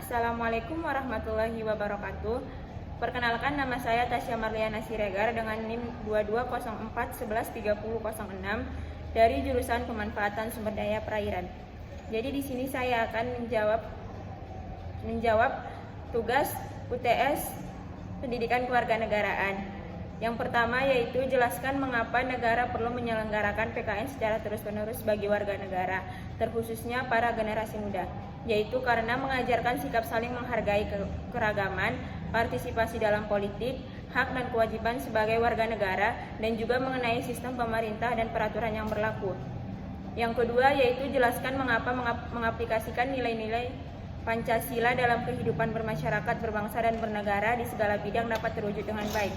Assalamualaikum warahmatullahi wabarakatuh. Perkenalkan, nama saya Tasya Marliana Siregar dengan NIM 2204113006 dari jurusan Pemanfaatan Sumber Daya Perairan. Jadi di sini saya akan menjawab tugas UTS Pendidikan Kewarganegaraan. Yang pertama yaitu jelaskan mengapa negara perlu menyelenggarakan PKN secara terus-menerus bagi warga negara, terkhususnya para generasi muda, yaitu karena mengajarkan sikap saling menghargai keragaman, partisipasi dalam politik, hak dan kewajiban sebagai warga negara, dan juga mengenai sistem pemerintah dan peraturan yang berlaku. Yang kedua yaitu jelaskan mengapa mengaplikasikan nilai-nilai Pancasila dalam kehidupan bermasyarakat, berbangsa, dan bernegara di segala bidang dapat terwujud dengan baik,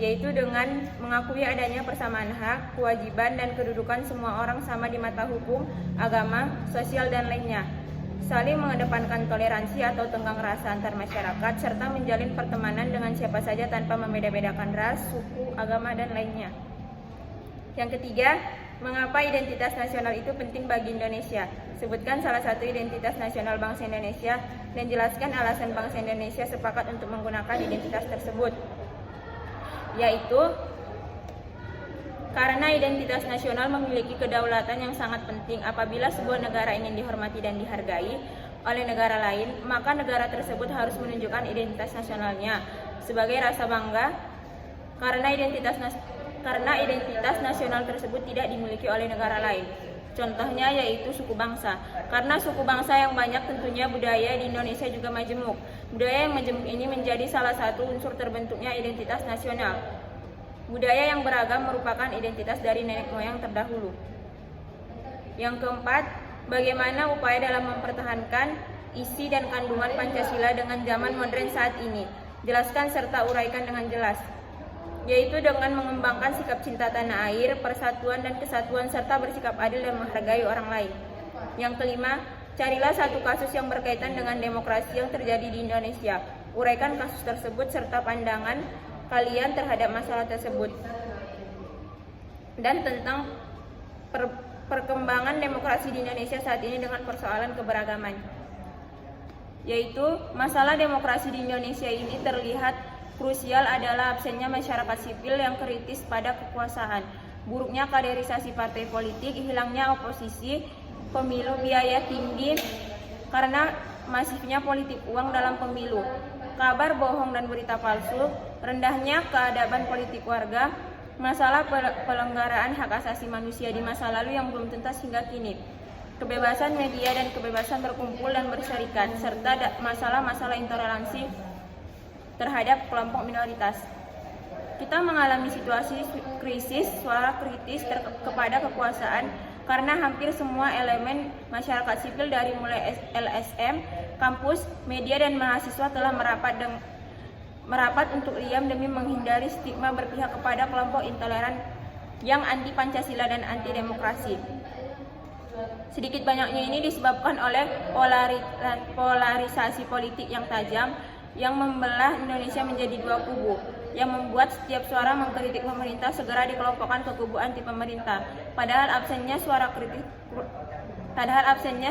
yaitu dengan mengakui adanya persamaan hak, kewajiban, dan kedudukan semua orang sama di mata hukum, agama, sosial, dan lainnya, saling mengedepankan toleransi atau tenggang rasa antar masyarakat, serta menjalin pertemanan dengan siapa saja tanpa membeda-bedakan ras, suku, agama, dan lainnya. Yang ketiga, mengapa identitas nasional itu penting bagi Indonesia? Sebutkan salah satu identitas nasional bangsa Indonesia dan jelaskan alasan bangsa Indonesia sepakat untuk menggunakan identitas tersebut, yaitu karena identitas nasional memiliki kedaulatan yang sangat penting. Apabila sebuah negara ingin dihormati dan dihargai oleh negara lain, maka negara tersebut harus menunjukkan identitas nasionalnya sebagai rasa bangga karena identitas nasional tersebut tidak dimiliki oleh negara lain. Contohnya yaitu suku bangsa. Karena suku bangsa yang banyak, tentunya budaya di Indonesia juga majemuk. Budaya yang majemuk ini menjadi salah satu unsur terbentuknya identitas nasional. Budaya yang beragam merupakan identitas dari nenek moyang terdahulu. Yang keempat, bagaimana upaya dalam mempertahankan isi dan kandungan Pancasila dengan zaman modern saat ini? Jelaskan serta uraikan dengan jelas, yaitu dengan mengembangkan sikap cinta tanah air, persatuan dan kesatuan, serta bersikap adil dan menghargai orang lain. Yang kelima, carilah satu kasus yang berkaitan dengan demokrasi yang terjadi di Indonesia. Uraikan kasus tersebut serta pandangan kalian terhadap masalah tersebut dan tentang perkembangan demokrasi di Indonesia saat ini dengan persoalan keberagaman. Yaitu masalah demokrasi di Indonesia ini terlihat krusial adalah absennya masyarakat sipil yang kritis pada kekuasaan, buruknya kaderisasi partai politik, hilangnya oposisi, pemilu biaya tinggi karena masifnya politik uang dalam pemilu, kabar bohong dan berita palsu, rendahnya keadaban politik warga, masalah pelanggaran hak asasi manusia di masa lalu yang belum tuntas hingga kini, kebebasan media dan kebebasan berkumpul dan berserikat, serta masalah-masalah intoleransi terhadap kelompok minoritas. Kita mengalami situasi krisis suara kritis kepada kekuasaan karena hampir semua elemen masyarakat sipil dari mulai LSM, kampus, media, dan mahasiswa telah merapat untuk diam demi menghindari stigma berpihak kepada kelompok intoleran yang anti Pancasila dan anti demokrasi. Sedikit banyaknya ini disebabkan oleh polarisasi politik yang tajam yang membelah Indonesia menjadi dua kubu, yang membuat setiap suara mengkritik pemerintah segera dikelompokkan ke kubu anti pemerintah. Padahal absennya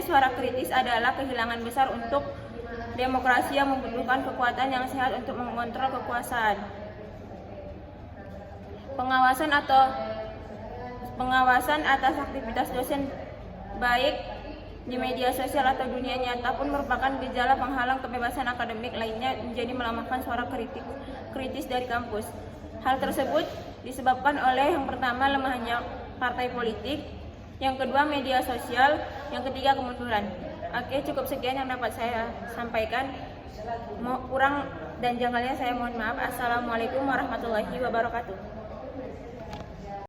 suara kritis adalah kehilangan besar untuk demokrasi yang membutuhkan kekuatan yang sehat untuk mengontrol kekuasaan. Pengawasan atas aktivitas dosen baik di media sosial atau dunia nyata pun merupakan gejala penghalang kebebasan akademik lainnya menjadi melemahkan suara kritis dari kampus. Hal tersebut disebabkan oleh yang pertama lemahnya partai politik, yang kedua media sosial, yang ketiga kemunduran. Oke, cukup sekian yang dapat saya sampaikan. Kurang dan janggalnya saya mohon maaf. Assalamualaikum warahmatullahi wabarakatuh.